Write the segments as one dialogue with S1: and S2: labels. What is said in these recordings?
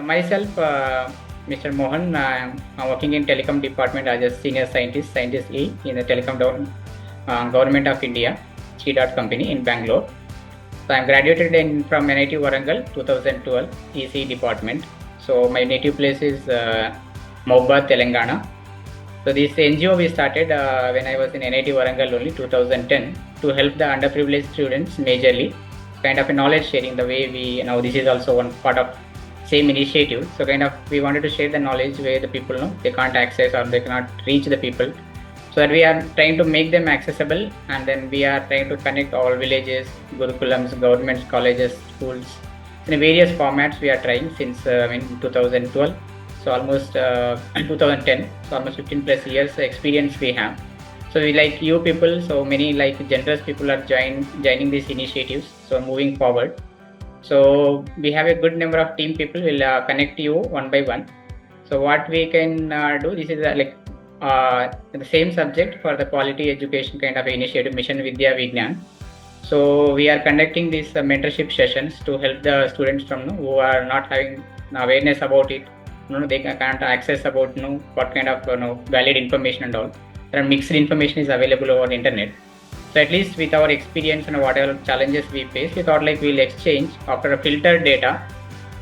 S1: Myself, Mr. Mohan, I'm working in telecom department as a senior scientist, scientist E in the government of India, C-Dot company in Bangalore. So I'm graduated from NIT Warangal 2012 EC department. So my native place is Mohbad, Telangana. So this NGO we started when I was in NIT Warangal only 2010 to help the underprivileged students majorly, kind of a knowledge sharing the way we now this is also one part of same initiative. So kind of we wanted to share the knowledge where the people know they can't access or they cannot reach the people. So that we are trying to make them accessible, and then we are trying to connect all villages, gurukulams, governments, colleges, schools in various formats. We are trying since 2012. So almost 2010, so almost 15 plus years experience we have. So we like you people, so many like generous people are joining these initiatives. So moving forward, so we have a good number of team people will connect you one by one. So what we can do, this is the same subject for the quality education kind of initiative, Mission Vidya Vignan. So we are conducting these mentorship sessions to help the students from who are not having awareness about it. They can't access about what kind of valid information and all. There are mixed information is available over internet. So at least with our experience and whatever challenges we face, we thought like we'll exchange after a filtered data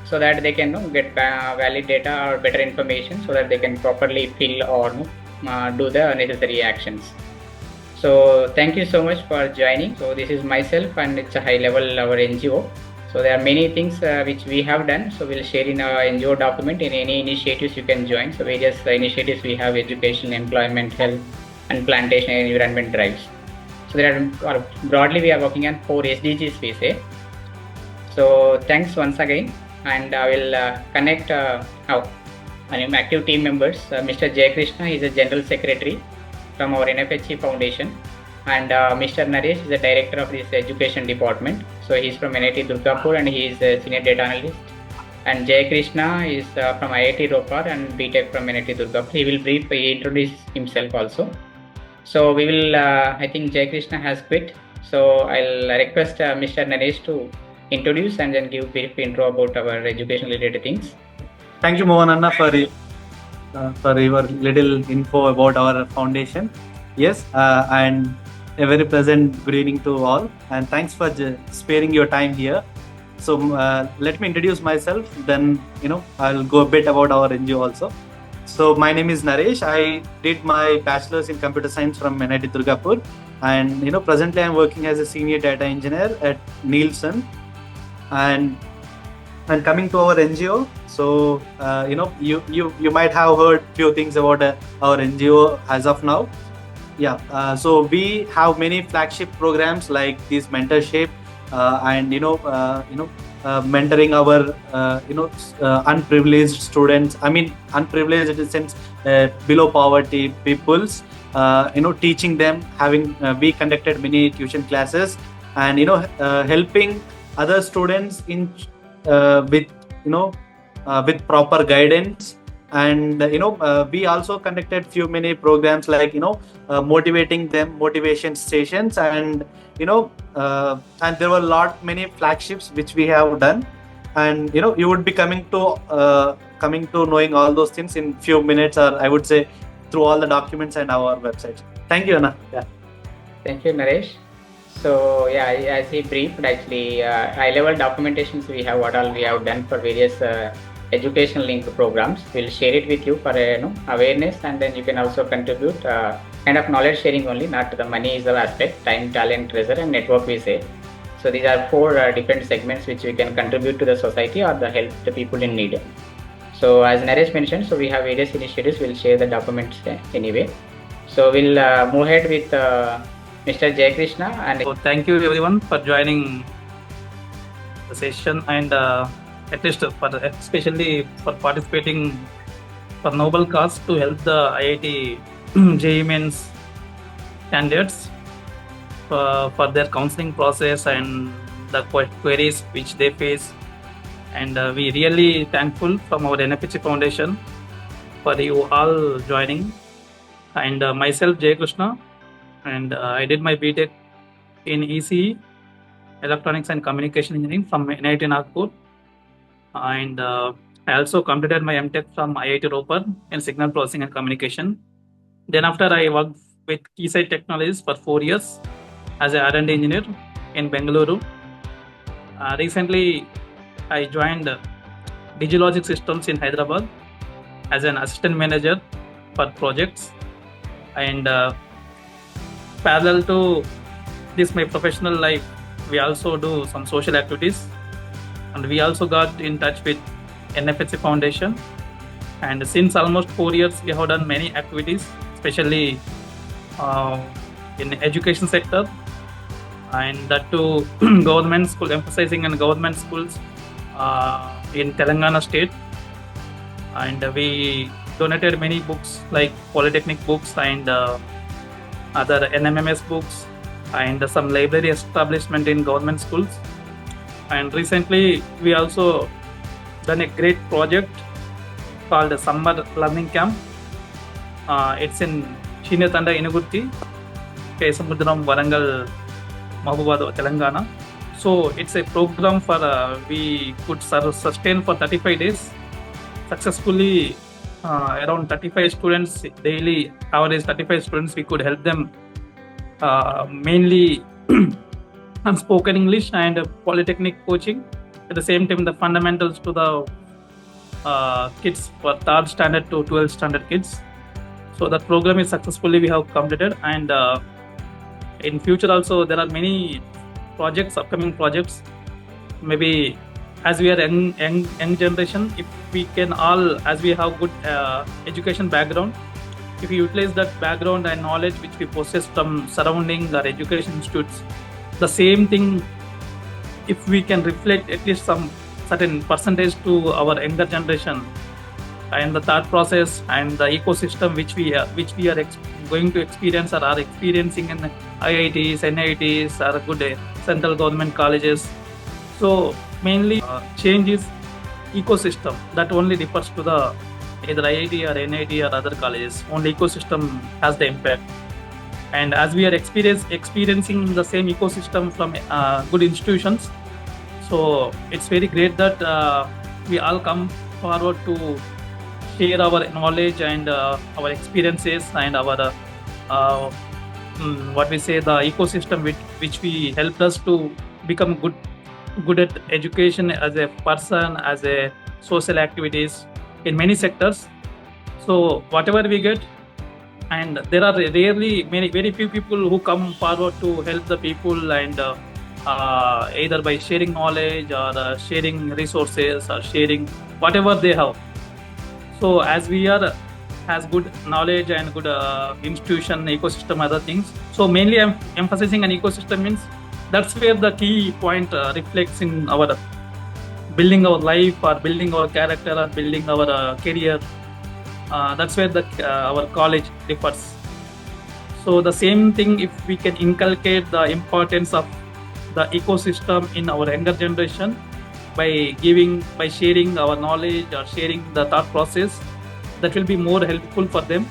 S1: so that they can get valid data or better information so that they can properly fill or do the necessary actions. So thank you so much for joining. So this is myself, and it's a high level our NGO. So there are many things which we have done. So we'll share in our NGO document. In any initiatives you can join. So various initiatives we have: education, employment, health, and plantation and environment drives. So there are broadly we are working on 4 SDGs we say. So thanks once again, and I will connect active team members. Mr. Jay Krishna is a General Secretary from our NFHE Foundation, and Mr. Naresh is the Director of this Education Department. So he is from NIT Durgapur and he is a Senior Data Analyst. And Jay Krishna is from IIT Ropar and BTech from NIT Durgapur. He will introduce himself also. So we will, I think Jay Krishna has quit. So I'll request Mr. Naresh to introduce and then give brief intro about our education related things.
S2: Thank you, Mohan Anna, for your little info about our foundation. Yes, and a very pleasant good evening to all, and thanks for sparing your time here. So let me introduce myself, then I'll go a bit about our NGO also. So my name is Naresh. I did my bachelor's in computer science from NIT Durgapur, and presently I'm working as a senior data engineer at Nielsen. And coming to our NGO, so you might have heard few things about our NGO as of now. Yeah, so we have many flagship programs like this mentorship and mentoring our unprivileged students. I mean unprivileged in the sense below poverty peoples. Teaching them. We conducted many tuition classes and helping other students in with proper guidance. And we also conducted many programs like motivating them, motivation stations, and and there were many flagships which we have done. And you would be coming to knowing all those things in few minutes, or I would say through all the documents and our website. Thank you, Anna. Yeah.
S1: Thank you, Naresh. So yeah, as he briefed, actually high-level documentations we have, what all we have done for various educational link programs. We'll share it with you for awareness, and then you can also contribute kind of knowledge sharing only, not the money is the aspect, time, talent, treasure, and network we say. So these are 4 different segments which we can contribute to the society or the help the people in need. So as Naresh mentioned, so we have various initiatives. We'll share the documents anyway. So we'll move ahead with Mr. Jay Krishna. And
S3: so thank you everyone for joining the session, and at least especially for participating for noble cause to help the IIT JEE Mains candidates for their counseling process and the queries which they face. And we really thankful from our NFHE Foundation for you all joining. And myself Jay Krishna, and I did my BTech in ECE, Electronics and Communication Engineering from NIT Nagpur. And I also completed my MTech from IIT Ropar in signal processing and communication. Then after I worked with Keysight Technologies for 4 years as a R&D engineer in Bengaluru. Recently, I joined Digilogic Systems in Hyderabad as an assistant manager for projects. And parallel to this, my professional life, we also do some social activities. And we also got in touch with NFHC Foundation. And since almost 4 years, we have done many activities, especially in education sector, and that too government school, emphasizing on government schools in Telangana state. And we donated many books like polytechnic books and other NMMS books and some library establishment in government schools. And recently we also done a great project called a Summer Learning Camp. It's in Chinatanda, Inugurti, Kesamudram, Warangal, Mahbubad, Telangana. So it's a program for we could sustain for 35 days successfully. Around 35 students daily, average 35 students, we could help them mainly on spoken English and polytechnic coaching. At the same time, the fundamentals to the kids for 3rd standard to 12th standard kids. So that program is successfully we have completed. And in future also there are many projects, upcoming projects. Maybe as we are young generation, if we can all, as we have good education background, if we utilize that background and knowledge which we possess from surrounding our education institutes, the same thing, if we can reflect at least some certain percentage to our younger generation, and the thought process and the ecosystem which we are going to experience or are experiencing in IITs, NITs, or good central government colleges. So mainly change is ecosystem. That only differs to the either IIT or NIT or other colleges. Only ecosystem has the impact. And as we are experiencing the same ecosystem from good institutions, so it's very great that we all come forward to share our knowledge and our experiences and our what we say, the ecosystem which we helped us to become good at education as a person, as a social activities in many sectors. So whatever we get, and there are rarely very few people who come forward to help the people, and either by sharing knowledge or sharing resources or sharing whatever they have. So as we are has good knowledge and good institution, ecosystem, other things. So mainly I'm emphasizing an ecosystem means that's where the key point reflects in our building our life or building our character or building our career. That's where our college differs. So the same thing, if we can inculcate the importance of the ecosystem in our younger generation by sharing our knowledge or sharing the thought process, that will be more helpful for them,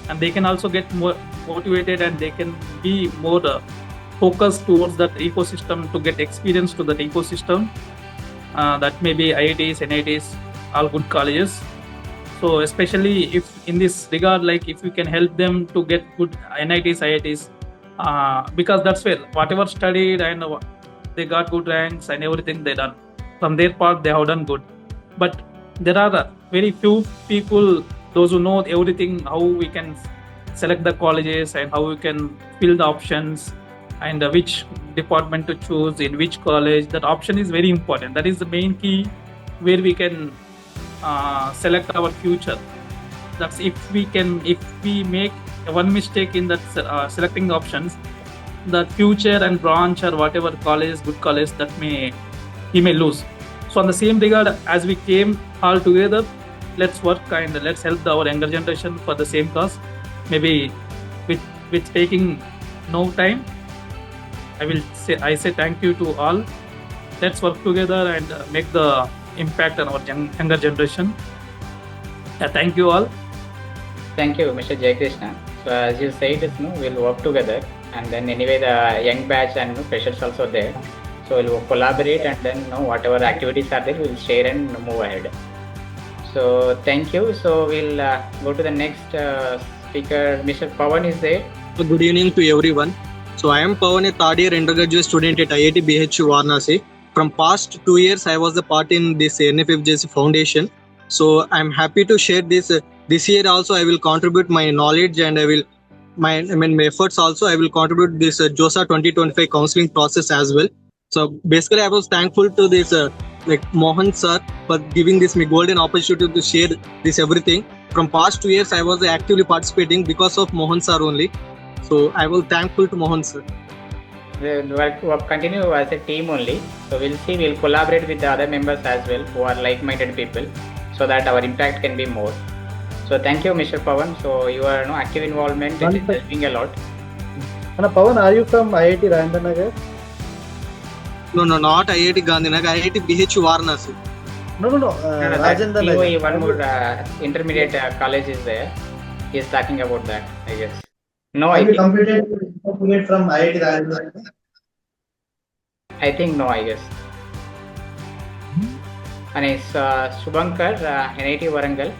S3: and they can also get more motivated and they can be more focused towards that ecosystem to get experience to that ecosystem. That may be IITs, NITs, all good colleges. So especially if in this regard, like if we can help them to get good NITs, IITs, because that's where whatever studied and they got good ranks and everything they done. From their part, they have done good. But there are very few people, those who know everything, how we can select the colleges and how we can fill the options and which department to choose in which college. That option is very important. That is the main key where we can select our future. That's if we make one mistake in that selecting the options, the future and branch or whatever college, good college, that he may lose. So on the same regard, as we came all together, let's work and let's help our younger generation for the same cause. Maybe with taking no time, I say thank you to all. Let's work together and make the impact on our younger generation. Thank you all.
S1: Thank you, Mr. Jaykrishna. So as you said, we'll work together, and then anyway the young batch and freshers also there. So we'll collaborate, and then whatever activities are there, we'll share and move ahead. So thank you. So we'll go to the next speaker. Mr. Pawan is there.
S4: Good evening to everyone. So I am Pawan, a third year undergraduate student at IIT BHU Varanasi. From past 2 years, I was the part in this NFFJC Foundation. So I'm happy to share this. This year also, I will contribute my knowledge and my efforts also. I will contribute this JoSAA 2025 counseling process as well. So basically, I was thankful to this Mohan sir for giving this me golden opportunity to share this everything. From past 2 years, I was actively participating because of Mohan sir only. So I will thankful to Mohan sir.
S1: We'll continue as a team only. So we'll collaborate with the other members as well who are like-minded people so that our impact can be more. So thank you, Mr. Pawan. So your active involvement is helping a lot.
S2: Pawan, are you from IIT Rajendra?
S4: No, not IIT Gandhinagar, IIT BHU Varanasi.
S2: No. Rajendra.
S1: COE, one more intermediate college is there. He is talking about that, I guess. No,
S2: Have you completed from IIT Rajendra?
S1: I think no, I guess. And it's Subhankar, NIT Warangal.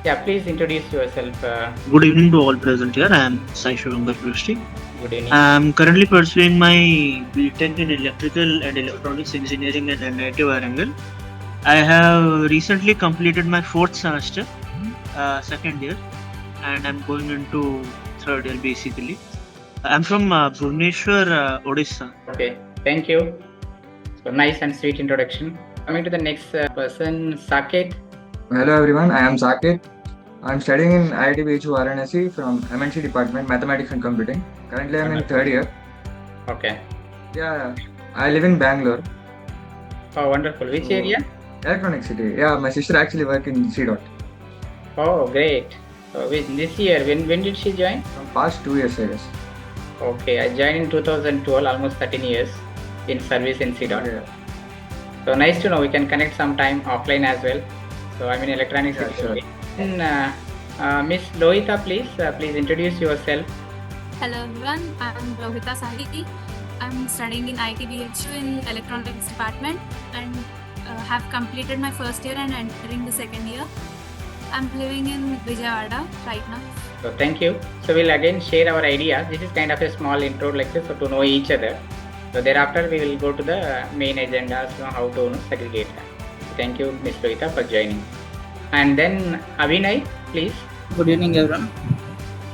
S1: Yeah, please introduce yourself.
S5: Good evening to all present here. I am Sai Shubhankar Prishti.
S1: Good evening.
S5: I am currently pursuing my BTech in Electrical and Electronics Engineering at NIT Warangal. I have recently completed my 4th semester, 2nd year, and I'm going into 3rd year basically. I'm from Bhubaneswar, Odisha.
S1: Okay, thank you. So nice and sweet introduction. Coming to the next person, Saket.
S6: Hello everyone, I am Saket. I am studying in IIT JEE Varanasi from MNC department, Mathematics and Computing. Currently I am in 3rd year.
S1: Okay.
S6: Yeah, I live in Bangalore.
S1: Oh, wonderful. Which area?
S6: Electronic City. Yeah, my sister actually works in C.
S1: Oh, great. So this year, when did she join?
S6: From past 2 years, I guess.
S1: Okay, I joined in 2012, almost 13 years in service in C.
S6: Yeah.
S1: So nice to know. We can connect sometime offline as well. So I'm in electronics.
S6: Yeah, sure.
S1: And Miss Lohita, please introduce yourself.
S7: Hello everyone, I'm Lohita Sahi. I'm studying in IIT BHU in Electronics Department and have completed my 1st year and entering the 2nd year. I'm living in Vijayawada right now.
S1: So thank you. So we'll again share our ideas. This is kind of a small intro like this, so to know each other. So thereafter we will go to the main agendas, how to segregate that. Thank you, Ms. Lohita, for joining. And then Abhinay, please.
S8: Good evening, everyone.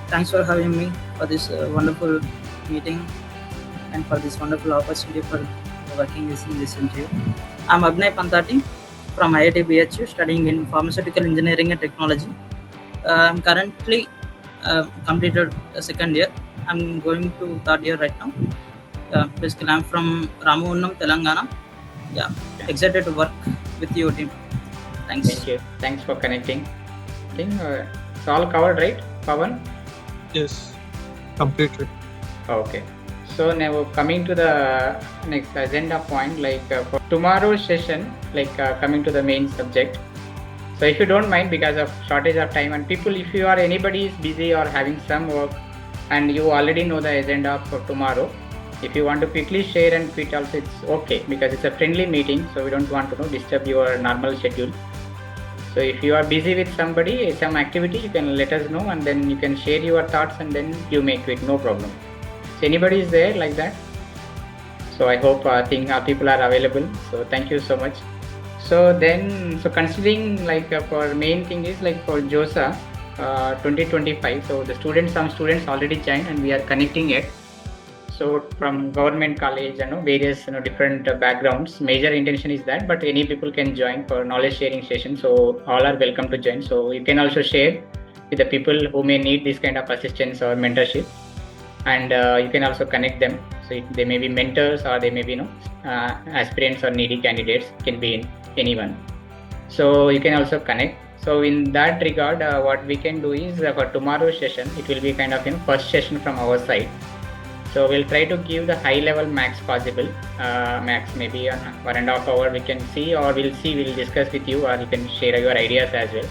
S8: Thanks for having me for this wonderful meeting and for this wonderful opportunity for working in this interview. I'm Abhinay Pantati from IIT BHU, studying in Pharmaceutical Engineering and Technology. I'm currently completed the 2nd year. I'm going to 3rd year right now. Basically, I'm from Ramavunam, Telangana. Yeah, excited to work with your team. Thanks.
S1: Thank you. Thanks for connecting. I think it's all covered, right, Pawan?
S4: Yes, completely.
S1: Okay. So now coming to the next agenda point, like for tomorrow's session, like coming to the main subject. So if you don't mind, because of shortage of time and people, if you are anybody is busy or having some work and you already know the agenda for tomorrow, if you want to quickly share and quit also, it's okay, because it's a friendly meeting, so we don't want to disturb your normal schedule. So if you are busy with somebody, some activity, you can let us know and then you can share your thoughts and then you may quit, no problem. So anybody is there like that? So I hope people are available. So thank you so much. So then, considering like for main thing is like for JoSAA 2025. So some students already joined and we are connecting it. So from government college and various different backgrounds. Major intention is that, but any people can join for knowledge sharing session. So all are welcome to join. So you can also share with the people who may need this kind of assistance or mentorship, and you can also connect them. So they may be mentors or they may be aspirants or needy candidates. Can be anyone. So you can also connect. So in that regard, what we can do is for tomorrow's session, it will be kind of first session from our side. So we'll try to give the high level max possible, max maybe 1.5 hour we can see, or we'll discuss with you, or you can share your ideas as well.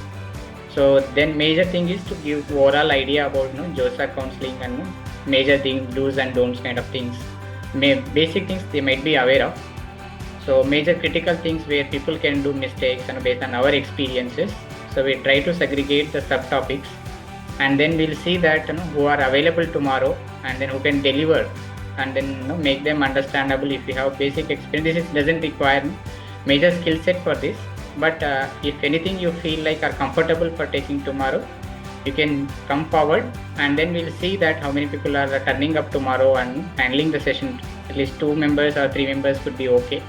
S1: So then major thing is to give overall idea about JoSAA counseling and major things, do's and don'ts kind of things. Basic things they might be aware of. So major critical things where people can do mistakes and based on our experiences. So we try to segregate the subtopics, and then we'll see that who are available tomorrow, and then who can deliver, and then make them understandable. If you have basic experience, this doesn't require major skill set for this, but if anything you feel like are comfortable for taking tomorrow, you can come forward, and then we'll see that how many people are turning up tomorrow and handling the session. At least 2 members or 3 members could be okay,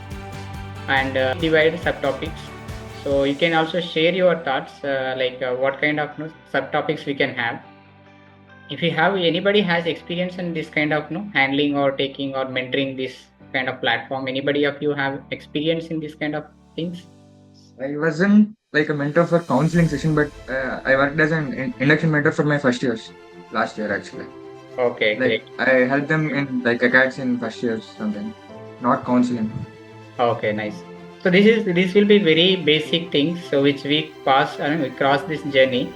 S1: and divide subtopics. So you can also share your thoughts, what kind of subtopics we can have. If you have anybody has experience in this kind of handling or taking or mentoring this kind of platform, anybody of you have experience in this kind of things?
S6: I wasn't like a mentor for counseling session, but I worked as an induction mentor for my first years last year actually.
S1: Okay,
S6: Like
S1: great.
S6: I helped them in like acads in first years something, not counseling.
S1: Okay, nice. So this will be very basic things, so which we pass and we cross this journey.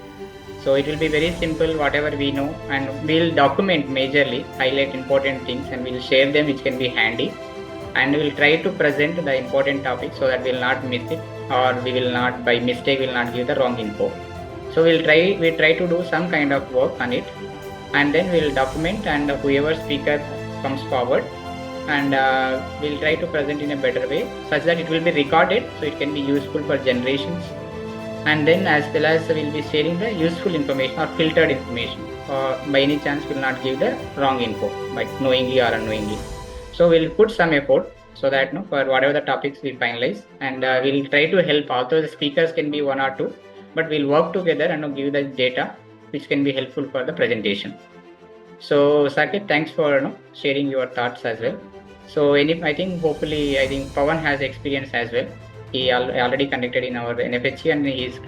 S1: So it will be very simple, whatever we know, and we'll document majorly, highlight important things, and we'll share them, which can be handy. And we'll try to present the important topic so that we'll not miss it, or we will not by mistake will not give the wrong info. So we try to do some kind of work on it, and then we'll document, and whoever speaker comes forward, and we'll try to present in a better way such that it will be recorded, so it can be useful for generations. And then as well as we'll be sharing the useful information or filtered information, or by any chance will not give the wrong info, like knowingly or unknowingly. So we'll put some effort so that for whatever the topics we finalize, and we'll try to help. Although the speakers can be 1 or 2, but we'll work together and give the data which can be helpful for the presentation. So Saket, thanks for sharing your thoughts as well. So I think Pawan has experience as well. He already conducted in our NFHE, and he is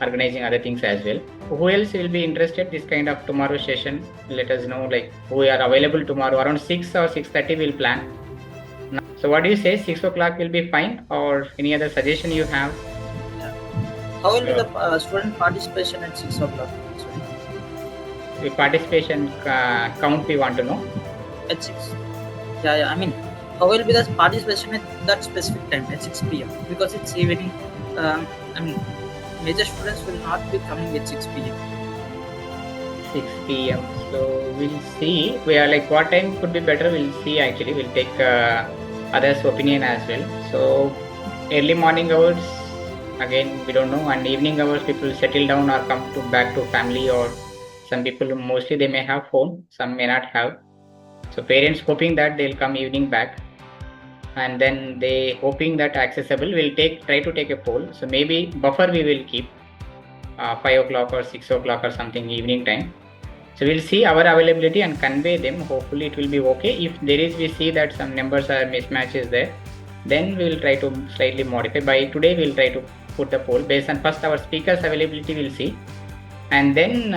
S1: organizing other things as well. Who else will be interested this kind of tomorrow session? Let us know, like who are available tomorrow around 6 or 6:30 we'll plan. So what do you say? 6 o'clock will be fine, or any other suggestion you have?
S8: How will be the student participation at 6 o'clock?
S1: The participation count we want to know.
S8: At 6? Yeah. I mean, how will be the participation at that specific time at 6 p.m. because it's evening. I mean, major students will not be coming at 6 p.m.
S1: 6 p.m. So we'll see. We are like what time could be better. We'll see. Actually, we'll take others' opinion as well. So early morning hours, again we don't know, and evening hours people settle down or come back to family, or some people mostly they may have phone, some may not have. So parents hoping that they'll come evening back, and then they hoping that accessible. We'll try to take a poll. So maybe buffer we will keep 5 o'clock or 6 o'clock or something evening time. So we'll see our availability and convey them. Hopefully it will be okay. If there is, we see that some numbers are mismatches there, then we will try to slightly modify. By today we'll try to put the poll based on first our speakers availability we'll see, and then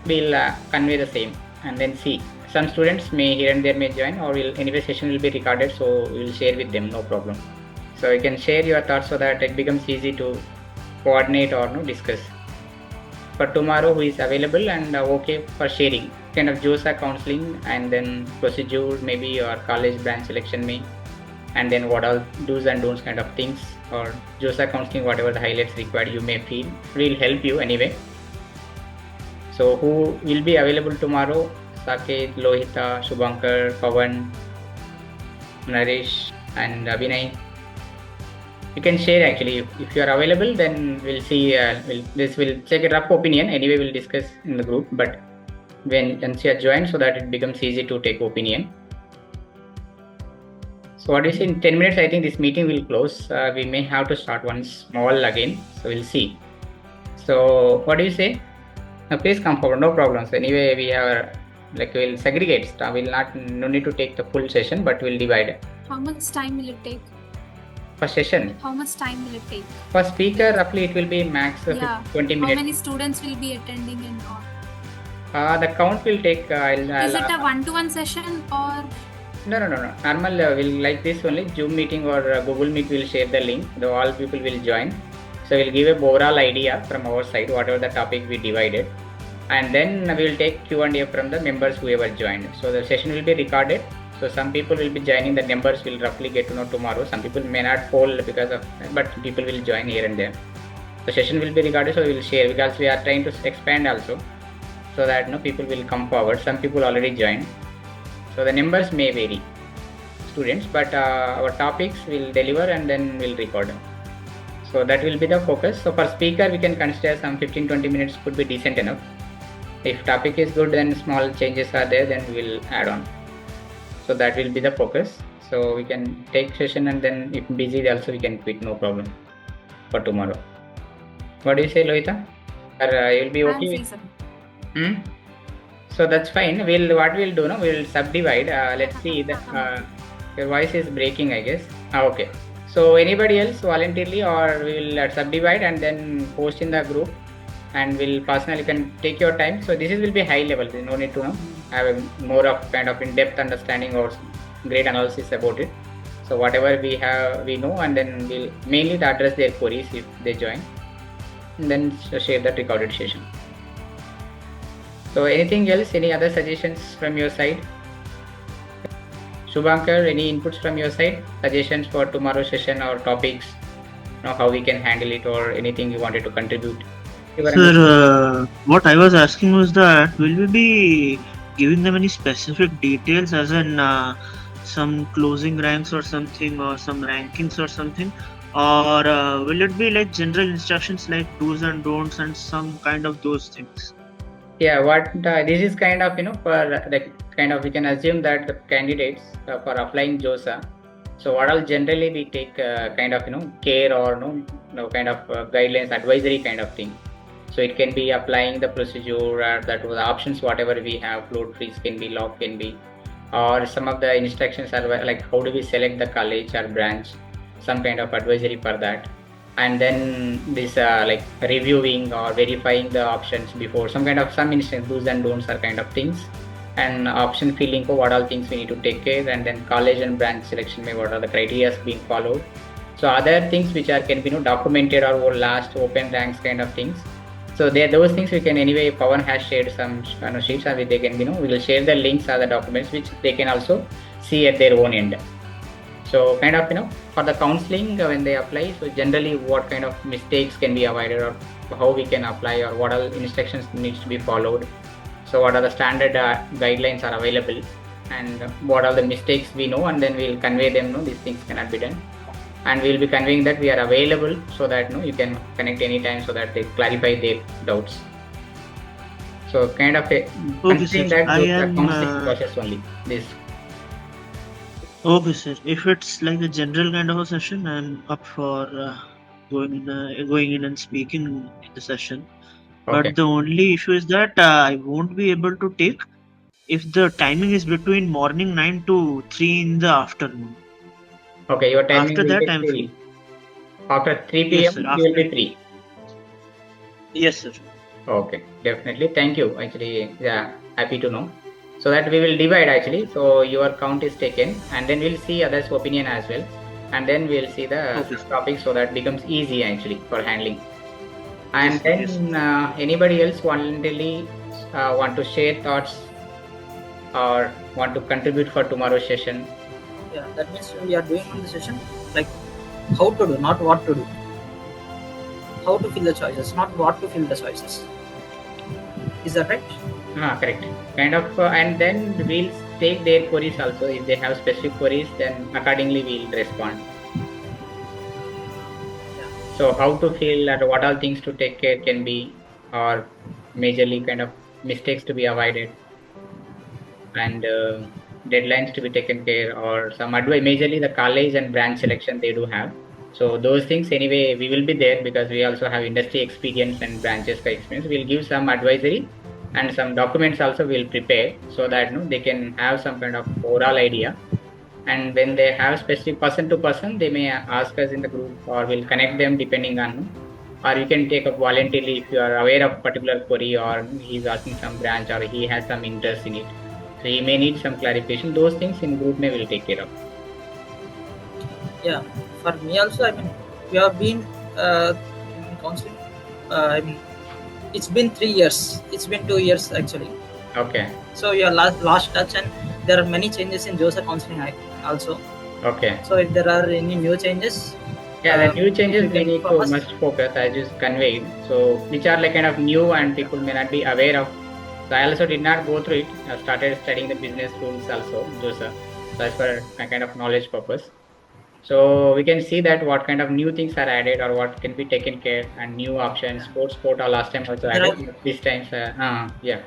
S1: we'll convey the same, and then see. Some students may here and there may join, or anyway session will be recorded, so we will share with them, no problem. So you can share your thoughts so that it becomes easy to coordinate or discuss. For tomorrow, who is available and okay for sharing kind of JoSAA counseling, and then procedure maybe, or college branch selection may, and then what all do's and don'ts kind of things, or JoSAA counseling, whatever the highlights required you may feel, will help you anyway. So who will be available tomorrow? Saket, Lohita, Shubhankar, Pawan, Naresh, and Abhinay. You can share actually. If you are available, then we'll see. We'll take a rough opinion. Anyway, we'll discuss in the group. But once you are joined, so that it becomes easy to take opinion. So what do you say? In 10 minutes, I think this meeting will close. We may have to start one small again. So we'll see. So what do you say? Now please come forward. No problem. So anyway, we are we'll segregate. No need to take the full session, but we'll divide.
S7: How much time will it take?
S1: For session.
S7: How much time will it take?
S1: For speaker, roughly it will be max 20 minutes.
S7: How many students will be attending and all?
S1: The count will take.
S7: Is it a one-to-one session or?
S1: No. Normal will like this only. Zoom meeting or Google Meet will share the link. All people will join. So we'll give a overall idea from our side, whatever the topic we divided, and then we will take Q&A from the members whoever joined. So the session will be recorded. So some people will be joining. The numbers will roughly get to know tomorrow. Some people may not poll because of, but people will join here and there. The session will be recorded, so we will share, because we are trying to expand also, so that people will come forward. Some people already joined, so the numbers may vary, students, but our topics will deliver and then we'll record. So that will be the focus. So for speaker, we can consider some 15-20 minutes could be decent enough. If topic is good, then small changes are there, then we will add on. So that will be the focus. So we can take session, and then if busy also we can quit, no problem, for tomorrow. What do you say, Lohita? Or you'll be okay with? So that's fine. What we'll do now, we'll subdivide. Let's see, your voice is breaking, I guess. Okay. So anybody else voluntarily, or we will subdivide and then post in the group, and we'll personally, can take your time. So this will be high level. There's no need to have a more of kind of in-depth understanding or great analysis about it. So whatever we have, we know, and then we'll mainly address their queries if they join, and then share that recorded session. So anything else, any other suggestions from your side? Shubhankar, any inputs from your side? Suggestions for tomorrow's session or topics? How we can handle it, or anything you wanted to contribute?
S5: Sir, what I was asking was that will we be giving them any specific details, as in some closing ranks or something, or some rankings or something, or will it be like general instructions like do's and don'ts and some kind of those things?
S1: Yeah, this is kind of for the kind of, we can assume that the candidates for applying JoSAA, so what all generally we take kind of care, or kind of guidelines, advisory kind of thing. So it can be applying the procedure, or that the options whatever we have, float freeze can be, lock can be, or some of the instructions are like how do we select the college or branch, some kind of advisory for that. And then this like reviewing or verifying the options before, some instance, do's and don'ts are kind of things, and option filling, what all things we need to take care, and then college and branch selection, what are the criteria being followed. So other things which are can be documented, or last open ranks kind of things. So those things we can anyway, Pawan has shared some sheets, and they can we will share the links or the documents which they can also see at their own end. So kind of for the counseling when they apply, so generally what kind of mistakes can be avoided, or how we can apply, or what all instructions needs to be followed. So what are the standard guidelines are available, and what are the mistakes we know, and then we'll convey them. These things cannot be done, and we'll be conveying that we are available, so that you can connect anytime, so that they clarify their doubts. So kind of considering that counseling process only this.
S5: Okay, sir. If it's like a general kind of a session, I'm up for going in and speaking in the session.
S1: Okay.
S5: But the only issue is that I won't be able to take if the timing is between morning 9 to 3 in the afternoon.
S1: Okay, your timing
S5: After
S1: will
S5: that,
S1: be
S5: I'm free.
S1: After 3 p.m.
S5: Yes, sir.
S1: You will be free.
S5: Yes, sir.
S1: Okay, definitely. Thank you. Actually, yeah, happy to know. So that we will divide actually. So your count is taken, and then we'll see others' opinion as well, and then we'll see the topic, so that becomes easy actually for handling. And then anybody else voluntarily want to share thoughts or want to contribute for tomorrow's session?
S8: Yeah, that means we are doing on the session like how to do, not what to do. How to fill the choices, not what to fill the choices. Is that right?
S1: Correct. Kind of, and then we'll take their queries also. If they have specific queries, then accordingly we'll respond.
S8: Yeah.
S1: So how to fill, or what all things to take care can be, or majorly kind of mistakes to be avoided, and deadlines to be taken care, or some advice, majorly the college and branch selection they do have. So those things anyway we will be there, because we also have industry experience and branches experience. We'll give some advisory, and some documents also we'll prepare, so that they can have some kind of overall idea. And when they have specific person to person, they may ask us in the group, or we'll connect them depending on, or you can take up voluntarily if you are aware of particular query, or he's asking some branch, or he has some interest in it, so he may need some clarification. Those things in group may will take care of.
S8: Yeah, for me also, I mean, we have been in counseling. I mean, it's been 3 years. It's been 2 years actually.
S1: Okay.
S8: So we are last touch, and there are many changes in JoSAA counseling also.
S1: Okay.
S8: So if there are any new changes,
S1: Yeah, the new
S8: if
S1: changes
S8: you
S1: they
S8: can
S1: need to
S8: fast,
S1: must focus as you conveyed. So which are like kind of new and people may not be aware of. So I also did not go through it. I started studying the business rules also, JoSAA. So as for my kind of knowledge purpose. So we can see that what kind of new things are added or what can be taken care and new options. Sports quota last time also
S8: there are
S1: added. But this time, yeah,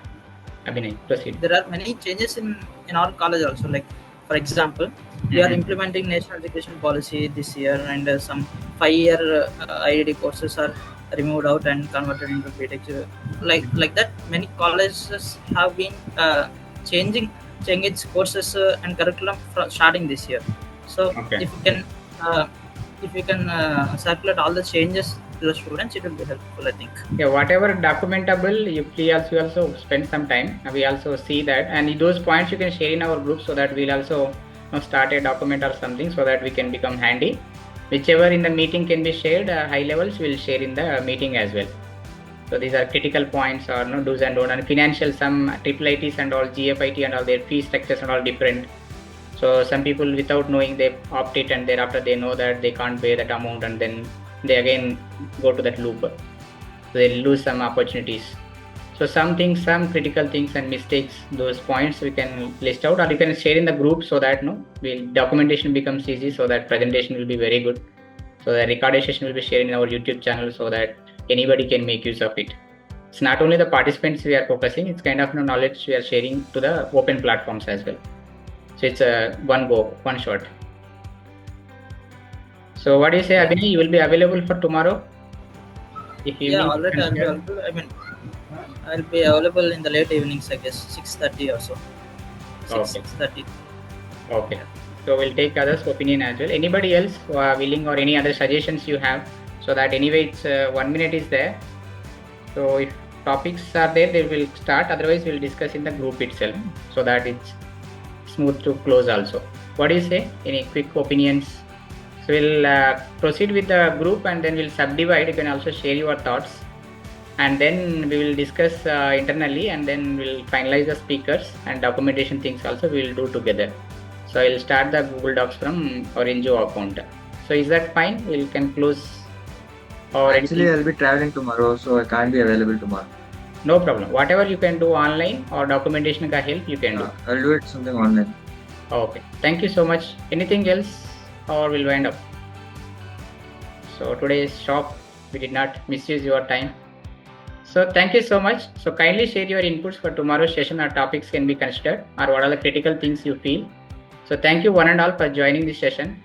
S1: Abhinay, proceed.
S8: there are many changes in our college also. Like for example, we are
S1: Mhm.
S8: implementing national education policy this year, and some 5-year IED courses are removed out and converted into BTech. Like that, many colleges have been changing its courses and curriculum starting this year. So
S1: Okay.
S8: if you can uh, circulate all the changes to the students, it will be helpful, I think.
S1: Yeah, whatever documentable, you also spend some time. We also see that, and those points you can share in our group so that we'll also start a document or something so that we can become handy. Whichever in the meeting can be shared, high levels we'll share in the meeting as well. So these are critical points or no do's and don'ts and financial. Some triple ITs and all GFIT and all their fee structures and all different. So some people without knowing they opt it and thereafter they know that they can't pay that amount and then they again go to that loop. So they lose some opportunities. So some things, some critical things and mistakes, those points we can list out or you can share in the group so that documentation becomes easy so that presentation will be very good. So the recorded session will be shared in our YouTube channel so that anybody can make use of it. It's not only the participants we are focusing, it's kind of knowledge we are sharing to the open platforms as well. So it's a one go, one shot. So what do you say, Abhinay? You will be available for tomorrow? If
S8: Yeah,
S1: evening
S8: already I'll be available. I mean, I'll be available in the late evenings, I guess, 6:30 or so.
S1: Okay.
S8: 6:30.
S1: Okay. So we'll take others' opinion as well. Anybody else who are willing or any other suggestions you have? So that anyway, it's 1 minute is there. So if topics are there, they will start. Otherwise, we'll discuss in the group itself so that it's smooth to close also. What do you say? Any quick opinions? So we'll proceed with the group and then we'll subdivide. You can also share your thoughts. And then we will discuss internally and then we'll finalize the speakers and documentation things also we will do together. So I'll start the Google Docs from our NGO account. So is that fine? We can close. Or
S6: Actually,
S1: anything?
S6: I'll be traveling tomorrow, so I can't be available tomorrow.
S1: No problem. Whatever you can do online or documentation ka help you can do.
S6: I'll do it something online.
S1: Okay. Thank you so much. Anything else or we'll wind up? So today's shop, we did not misuse your time. So thank you so much. So kindly share your inputs for tomorrow's session or topics can be considered or what are the critical things you feel. So thank you one and all for joining this session.